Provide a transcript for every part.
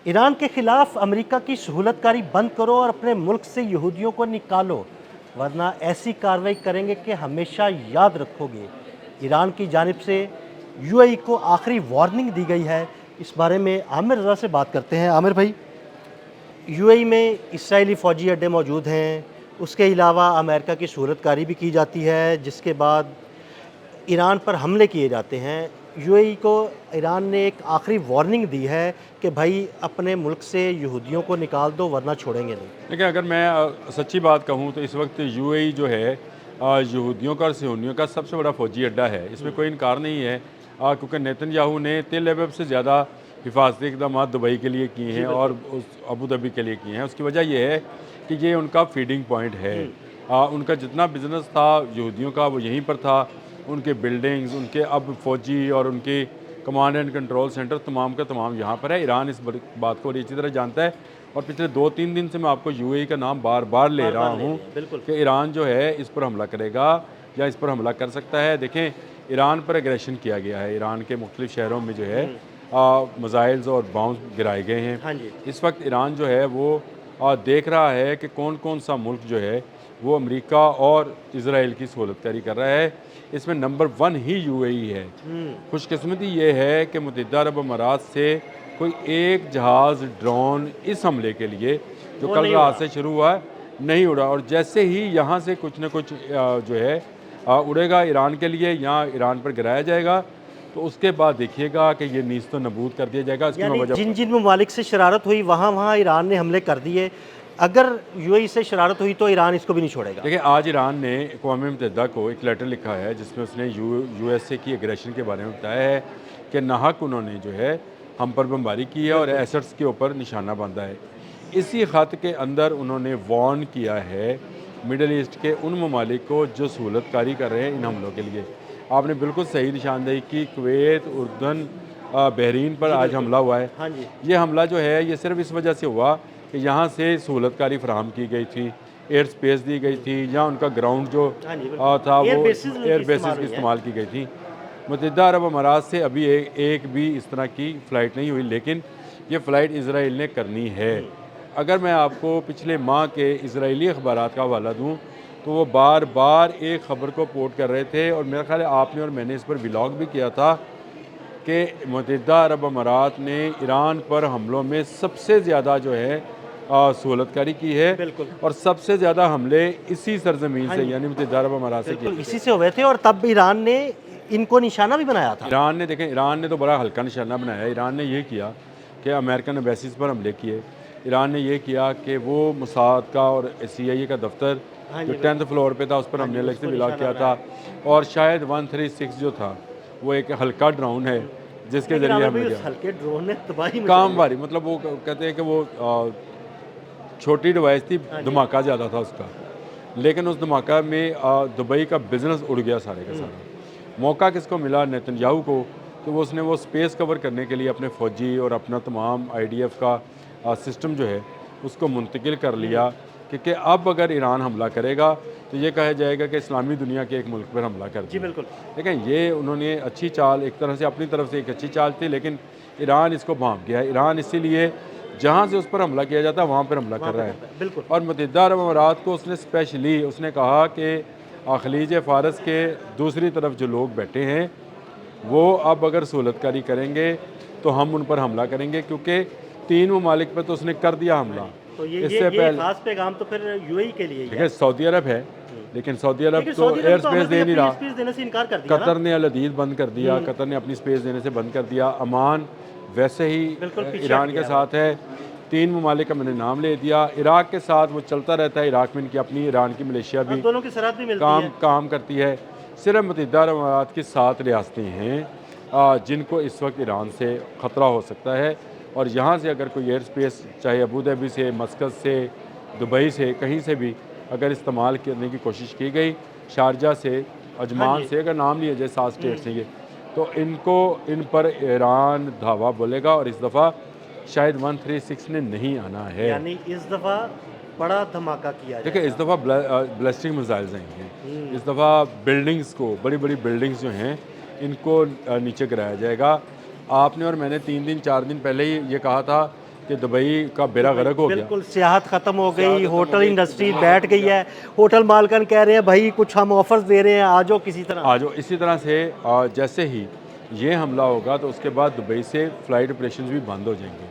Iran के खिलाफ America की सहूलतकारी बंद करो और अपने मुल्क से यहूदियों को निकालो, वरना ऐसी कार्रवाई करेंगे कि हमेशा याद रखोगे। ईरान की जानिब से यूएई को आखिरी वार्निंग दी गई है। इस बारे में आमिर रज़ा से बात करते हैं। आमिर भाई, यूएई में इसराइली फ़ौजी अड्डे मौजूद हैं, उसके अलावा अमेरिका की सहूलतकारी भी की जाती है, जिसके बाद ईरान पर हमले किए जाते हैं। यूएई को ईरान ने एक आखिरी वार्निंग दी है कि भाई अपने मुल्क से यहूदियों को निकाल दो वरना छोड़ेंगे नहीं। देखिए, अगर मैं सच्ची बात कहूँ तो इस वक्त यूएई जो है यहूदियों का और सियोनियों का सबसे बड़ा फ़ौजी अड्डा है। इसमें कोई इनकार नहीं है, क्योंकि नेतन्याहू ने तेल अवीव से ज़्यादा हिफाजती इक़दाम दुबई के लिए किए हैं और उस अबू धाबी के लिए किए हैं। उसकी वजह यह है कि ये उनका फीडिंग पॉइंट है। उनका जितना बिज़नेस था यहूदियों का वो यहीं पर था। उनके बिल्डिंग्स, उनके अब फ़ौजी और उनके कमांड एंड कंट्रोल सेंटर तमाम का तमाम यहाँ पर है। ईरान इस बात को अच्छी तरह जानता है और पिछले 2-3 दिन से मैं आपको यूएई का नाम बार बार ले रहा हूँ कि ईरान जो है इस पर हमला करेगा या इस पर हमला कर सकता है। देखें, ईरान पर एग्रेशन किया गया है। ईरान के मुख्तलिफ शहरों में जो है मिसाइल्स और बॉम्ब गिराए गए हैं। हाँ जी। इस वक्त ईरान जो है वो देख रहा है कि कौन कौन सा मुल्क जो है वो अमेरिका और इजराइल की सहूलतकारी कर रहा है। इसमें नंबर 1 ही यूएई है। खुशकिस्मती ये है कि मुत्तहिदा अरब अमारात से कोई एक जहाज़ ड्रोन इस हमले के लिए जो कल रात से शुरू हुआ नहीं उड़ा, और जैसे ही यहाँ से कुछ न कुछ जो है उड़ेगा ईरान के लिए या ईरान पर गिराया जाएगा, तो उसके बाद देखिएगा कि ये नीज़ तो नबूद कर दिया जाएगा। यानी जिन जिन ममालिक से शरारत हुई वहाँ ईरान ने हमले कर दिए। अगर यूएई से शरारत हुई तो ईरान इसको भी नहीं छोड़ेगा। देखिए, आज ईरान ने अक़वाम मुत्तहिदा को एक लेटर लिखा है जिसमें उसने यूएसए की एग्रेशन के बारे में बताया है कि नाहक उन्होंने जो है हम पर बमबारी की है और एसेट्स के ऊपर निशाना बांधा है। इसी ख़त के अंदर उन्होंने वार्न किया है मिडल ईस्ट के उन ममालिक को जो सहूलतकारी कर रहे हैं इन हमलों के लिए। आपने बिल्कुल सही निशानदेही की। कुवैत, उर्दन, बहरीन पर आज हमला हुआ है। हाँ जी। ये हमला जो है ये सिर्फ इस वजह से हुआ कि यहाँ से सहूलतकारी फराहम की गई थी, एयर स्पेस दी गई थी, या उनका ग्राउंड जो था वो एयर बेसिस की इस्तेमाल की गई थी। मुत्तहिदा अरब अमारात से अभी एक भी इस तरह की फ़्लाइट नहीं हुई, लेकिन ये फ़्लाइट इसराइल ने करनी है। अगर मैं आपको पिछले माह के इजरायली अखबारात का हवाला दूँ तो वो बार बार एक ख़बर को कोट कर रहे थे, और मेरा ख्याल है आपने और मैंने इस पर व्लॉग भी किया था कि मुत्तहिदा अरब अमारात ने ईरान पर हमलों में सबसे ज़्यादा जो है सहूलतकारी की है, और सबसे ज़्यादा हमले इसी सरजमीन से यानी मुत्तहिदा अरब अमारात से किए इसी से हुए थे, और तब ईरान ने इनको निशाना भी बनाया था। ईरान ने, देखें, ईरान ने तो बड़ा हल्का निशाना बनाया। ईरान ने ये किया कि अमेरिकन एम्बेसीज पर हमले किए। ईरान ने ये किया कि वो मोसाद का और CIA का दफ्तर जो 10th फ्लोर पे था उस पर हमने अलग से व्लॉग किया था, और शायद 136 जो था वो एक हल्का ड्रोन है जिसके ज़रिए हमने हल्के ड्रोन ने तबाही काम वारी, मतलब वो कहते हैं कि वो छोटी डिवाइस थी, धमाका ज़्यादा था उसका, लेकिन उस धमाका में दुबई का बिज़नेस उड़ गया सारे का सारा। मौका किसको मिला? नेतन्याहू को। तो वो उसने वो स्पेस कवर करने के लिए अपने फ़ौजी और अपना तमाम IDF का सिस्टम जो है उसको मुंतकिल कर लिया, क्योंकि अब अगर ईरान हमला करेगा तो ये कहा जाएगा कि इस्लामी दुनिया के एक मुल्क पर हमला कर दिया। जी बिल्कुल। लेकिन ये उन्होंने अच्छी चाल, एक तरह से अपनी तरफ से एक अच्छी चाल थी, लेकिन ईरान इसको भांप गया। ईरान इसीलिए जहाँ से उस पर हमला किया जाता है वहाँ पर हमला कर रहा है। बिल्कुल। और मुत्तहिदा अरब अमारात को उसने स्पेशली उसने कहा कि खलीज फ़ारस के दूसरी तरफ जो लोग बैठे हैं वो अब अगर सहूलतकारी करेंगे तो हम उन पर हमला करेंगे, क्योंकि 3 ममालिक पर तो उसने कर दिया हमला। तो ये खास पैगाम तो फिर यूएई के लिए है। सऊदी अरब है, लेकिन सऊदी अरब तो एयर स्पेस दे नहीं रहा। देने से इनकार कर दिया। कतर ने अल हदीद बंद कर दिया, कतर ने अपनी स्पेस देने से बंद कर दिया। अमान वैसे ही ईरान के साथ है। 3 ममालिक का मैंने नाम ले दिया। इराक के साथ वो चलता रहता है। इराक में इनकी अपनी ईरान की मलेशिया भी दोनों की सरहद भी मिलती है, काम करती है। सिर्फ मुत्तहिदा अरब अमारात की 7 रियासतें हैं जिनको इस वक्त ईरान से ख़तरा हो सकता है, और यहाँ से अगर कोई एयर स्पेस चाहे अबू धाबी से, मस्कत से, दुबई से, कहीं से भी अगर इस्तेमाल करने की कोशिश की गई, शारजा से, अजमान से, अगर नाम लिए जाए 7 स्टेट से ये, तो इन पर ईरान धावा बोलेगा, और इस दफ़ा शायद 136 ने नहीं आना है। यानी इस दफ़ा बड़ा धमाका किया। देखिए, इस दफ़ा ब्लास्टिक मिसाइल्स आएंगे। इस दफ़ा बिल्डिंग्स को, बड़ी बड़ी बिल्डिंग्स जो हैं इनको नीचे गिराया जाएगा। आपने और मैंने 3 दिन 4 दिन पहले ही ये कहा था کہ دبئی کا بیڑا غرق ہو گیا. بالکل سیاحت ختم ہو گئی, ہوٹل انڈسٹری بیٹھ گئی ہے, ہوٹل مالکان کہہ رہے ہیں بھائی کچھ ہم آفرز دے رہے ہیں, آ جاؤ کسی طرح. آج اسی طرح سے جیسے ہی یہ حملہ ہوگا تو اس کے بعد دبئی سے فلائٹ آپریشنز بھی بند ہو جائیں گے.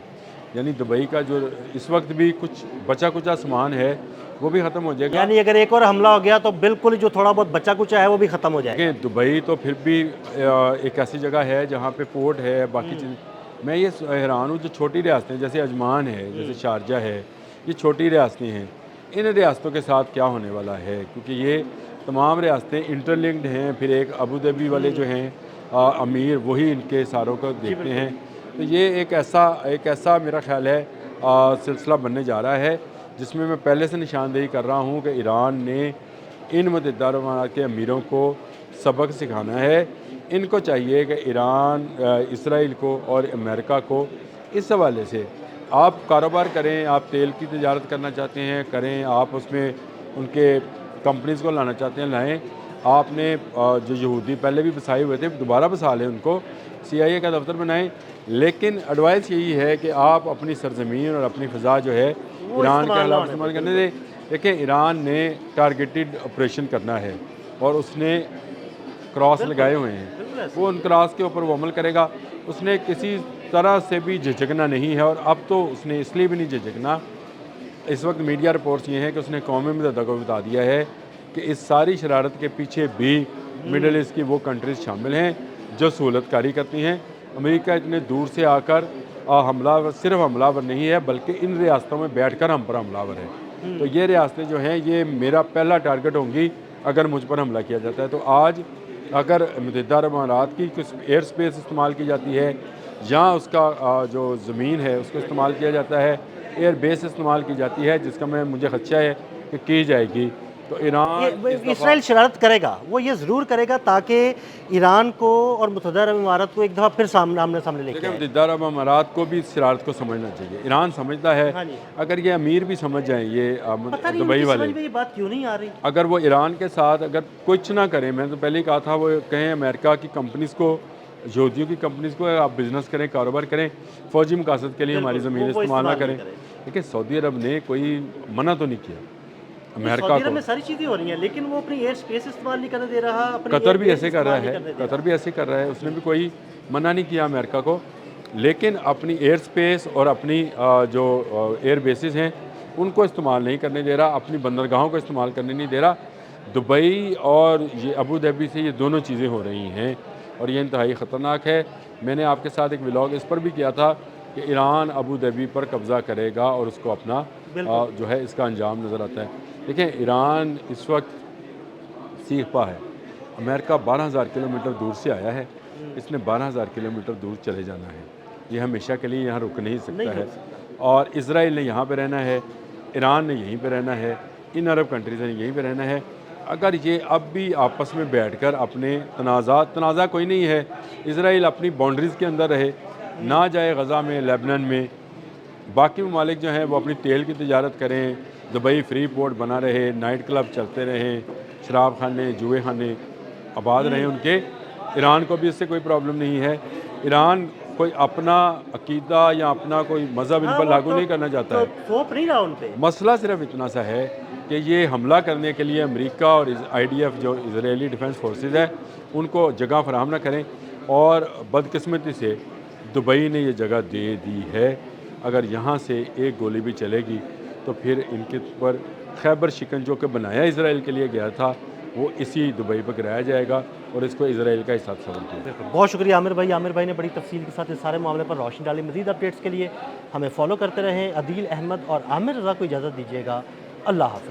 یعنی دبئی کا جو اس وقت بھی کچھ بچا کچا سامان ہے وہ بھی ختم ہو جائے گا. یعنی اگر ایک اور حملہ ہو گیا تو بالکل جو تھوڑا بہت بچا کچا ہے وہ بھی ختم ہو جائے گا. کہ دبئی تو پھر بھی ایک ایسی جگہ ہے جہاں پہ پورٹ ہے, باقی چیزیں. میں یہ حیران ہوں جو چھوٹی ریاستیں جیسے عجمان ہے, جیسے شارجہ ہے, یہ چھوٹی ریاستیں ہیں, ان ریاستوں کے ساتھ کیا ہونے والا ہے, کیونکہ یہ تمام ریاستیں انٹر لنکڈ ہیں. پھر ایک ابو ظبی والے جو ہیں امیر, وہی ان کے ساروں کو دیکھتے ہیں. تو یہ ایک ایسا میرا خیال ہے سلسلہ بننے جا رہا ہے جس میں پہلے سے نشاندہی کر رہا ہوں کہ ایران نے ان متحدہ عرب امارات کے امیروں کو سبق سکھانا ہے. ان کو چاہیے کہ ایران, اسرائیل کو اور امریکہ کو اس حوالے سے آپ کاروبار کریں. آپ تیل کی تجارت کرنا چاہتے ہیں کریں, آپ اس میں ان کے کمپنیز کو لانا چاہتے ہیں لائیں. آپ نے جو یہودی پہلے بھی بسائے ہوئے تھے دوبارہ بسا لیں, ان کو CIA کا دفتر بنائیں. لیکن ایڈوائس یہی ہے کہ آپ اپنی سرزمین اور اپنی فضا جو ہے ایران کے خلاف استعمال کرنے دیں. دیکھیں ایران نے ٹارگیٹڈ آپریشن کرنا ہے اور اس نے کراس لگائے ہوئے ہیں, وہ ان کراس کے اوپر وہ عمل کرے گا. اس نے کسی طرح سے بھی جھجکنا نہیں ہے, اور اب تو اس نے اس لیے بھی نہیں جھجکنا. اس وقت میڈیا رپورٹس یہ ہیں کہ اس نے اقوام متحدہ کو بتا دیا ہے کہ اس ساری شرارت کے پیچھے بھی مڈل ایسٹ کی وہ کنٹریز شامل ہیں جو سہولت کاری کرتی ہیں. امریکہ اتنے دور سے آ کر صرف حملہ ور نہیں ہے بلکہ ان ریاستوں میں بیٹھ کر ہم پر حملہ ور ہے. تو یہ ریاستیں جو ہیں یہ میرا پہلا ٹارگٹ ہوں گی اگر مجھ پر حملہ کیا جاتا ہے. تو آج اگر متحدہ عرب امارات کی کچھ ایئر سپیس استعمال کی جاتی ہے, یا اس کا جو زمین ہے اس کو استعمال کیا جاتا ہے, ایئر بیس استعمال کی جاتی ہے, جس کا مجھے خدشہ ہے کہ کی جائے گی, تو ایران اسرائیل شرارت کرے گا, وہ یہ ضرور کرے گا تاکہ ایران کو اور متحدہ عرب امارات کو ایک دفعہ پھر آمنے سامنے لے کے آئے. متحدہ عرب امارات کو بھی اس شرارت کو سمجھنا چاہیے. ایران سمجھتا ہے, اگر یہ امیر بھی سمجھ جائیں, یہ دبئی والے, یہ بات کیوں نہیں آ رہی, اگر وہ ایران کے ساتھ اگر کچھ نہ کریں, میں تو پہلے ہی کہا تھا, وہ کہیں امریکہ کی کمپنیز کو, یہودیوں کی کمپنیز کو آپ بزنس کریں, کاروبار کریں, فوجی مقاصد کے لیے ہماری زمین استعمال نہ کریں. دیکھیں سعودی عرب نے کوئی منع تو نہیں کیا امریکہ سعودی عرب کو. میں ساری چیزیں ہو رہی ہیں لیکن وہ اپنی ایئر سپیس استعمال نہیں کرنے دے رہا. قطر بھی ایسے کر رہا ہے, قطر بھی ایسے کر رہا ہے, اس نے بھی کوئی منع نہیں کیا امریکہ کو, لیکن اپنی ایئر سپیس اور اپنی جو ایئر بیسز ہیں ان کو استعمال نہیں کرنے دے رہا, اپنی بندرگاہوں کو استعمال کرنے نہیں دے رہا. دبئی اور یہ ابو ظبی سے یہ دونوں چیزیں ہو رہی ہیں اور یہ انتہائی خطرناک ہے. میں نے آپ کے ساتھ ایک ولاگ اس پر بھی کیا تھا کہ ایران ابو ظبی پر قبضہ کرے گا اور اس کو اپنا جو ہے اس کا انجام نظر آتا ہے. دیکھیں ایران اس وقت سیخ پا ہے, امریکہ 12,000 کلومیٹر دور سے آیا ہے, اس نے 12,000 کلومیٹر دور چلے جانا ہے, یہ ہمیشہ کے لیے یہاں رک نہیں سکتا ہے. اور اسرائیل نے یہاں پہ رہنا ہے, ایران نے یہیں پہ رہنا ہے, ان عرب کنٹریز نے یہیں پہ رہنا ہے. اگر یہ اب بھی آپس میں بیٹھ کر اپنے تنازع کوئی نہیں ہے, اسرائیل اپنی باؤنڈریز کے اندر رہے, نہ جائے غزہ میں, لیبنان میں, باقی ممالک جو ہیں وہ اپنی تیل کی تجارت کریں, دبئی فری پورٹ بنا رہے, نائٹ کلب چلتے رہیں, شراب خانے, جوئے خانے آباد رہیں ان کے. ایران کو بھی اس سے کوئی پرابلم نہیں ہے. ایران کوئی اپنا عقیدہ یا اپنا کوئی مذہب ان پر لاگو نہیں کرنا چاہتا ہے. تھوپ نہیں رہا ان پہ. مسئلہ صرف اتنا سا ہے کہ یہ حملہ کرنے کے لیے امریکہ اور IDF جو اسرائیلی ڈیفنس فورسز ہے ان کو جگہ فراہم نہ کریں, اور بدقسمتی سے دبئی نے یہ جگہ دے دی ہے. اگر یہاں سے ایک گولی بھی چلے گی تو پھر ان کے اوپر خیبر شکن جو کہ بنایا اسرائیل کے لیے گیا تھا وہ اسی دبئی پر گرایا جائے گا اور اس کو اسرائیل کا حصہ سمجھ دیا. بہت شکریہ عامر بھائی. عامر بھائی نے بڑی تفصیل کے ساتھ اس سارے معاملے پر روشنی ڈالی. مزید اپڈیٹس کے لیے ہمیں فالو کرتے رہیں. عدیل احمد اور عامر رضا کو اجازت دیجیے گا. اللہ حافظ.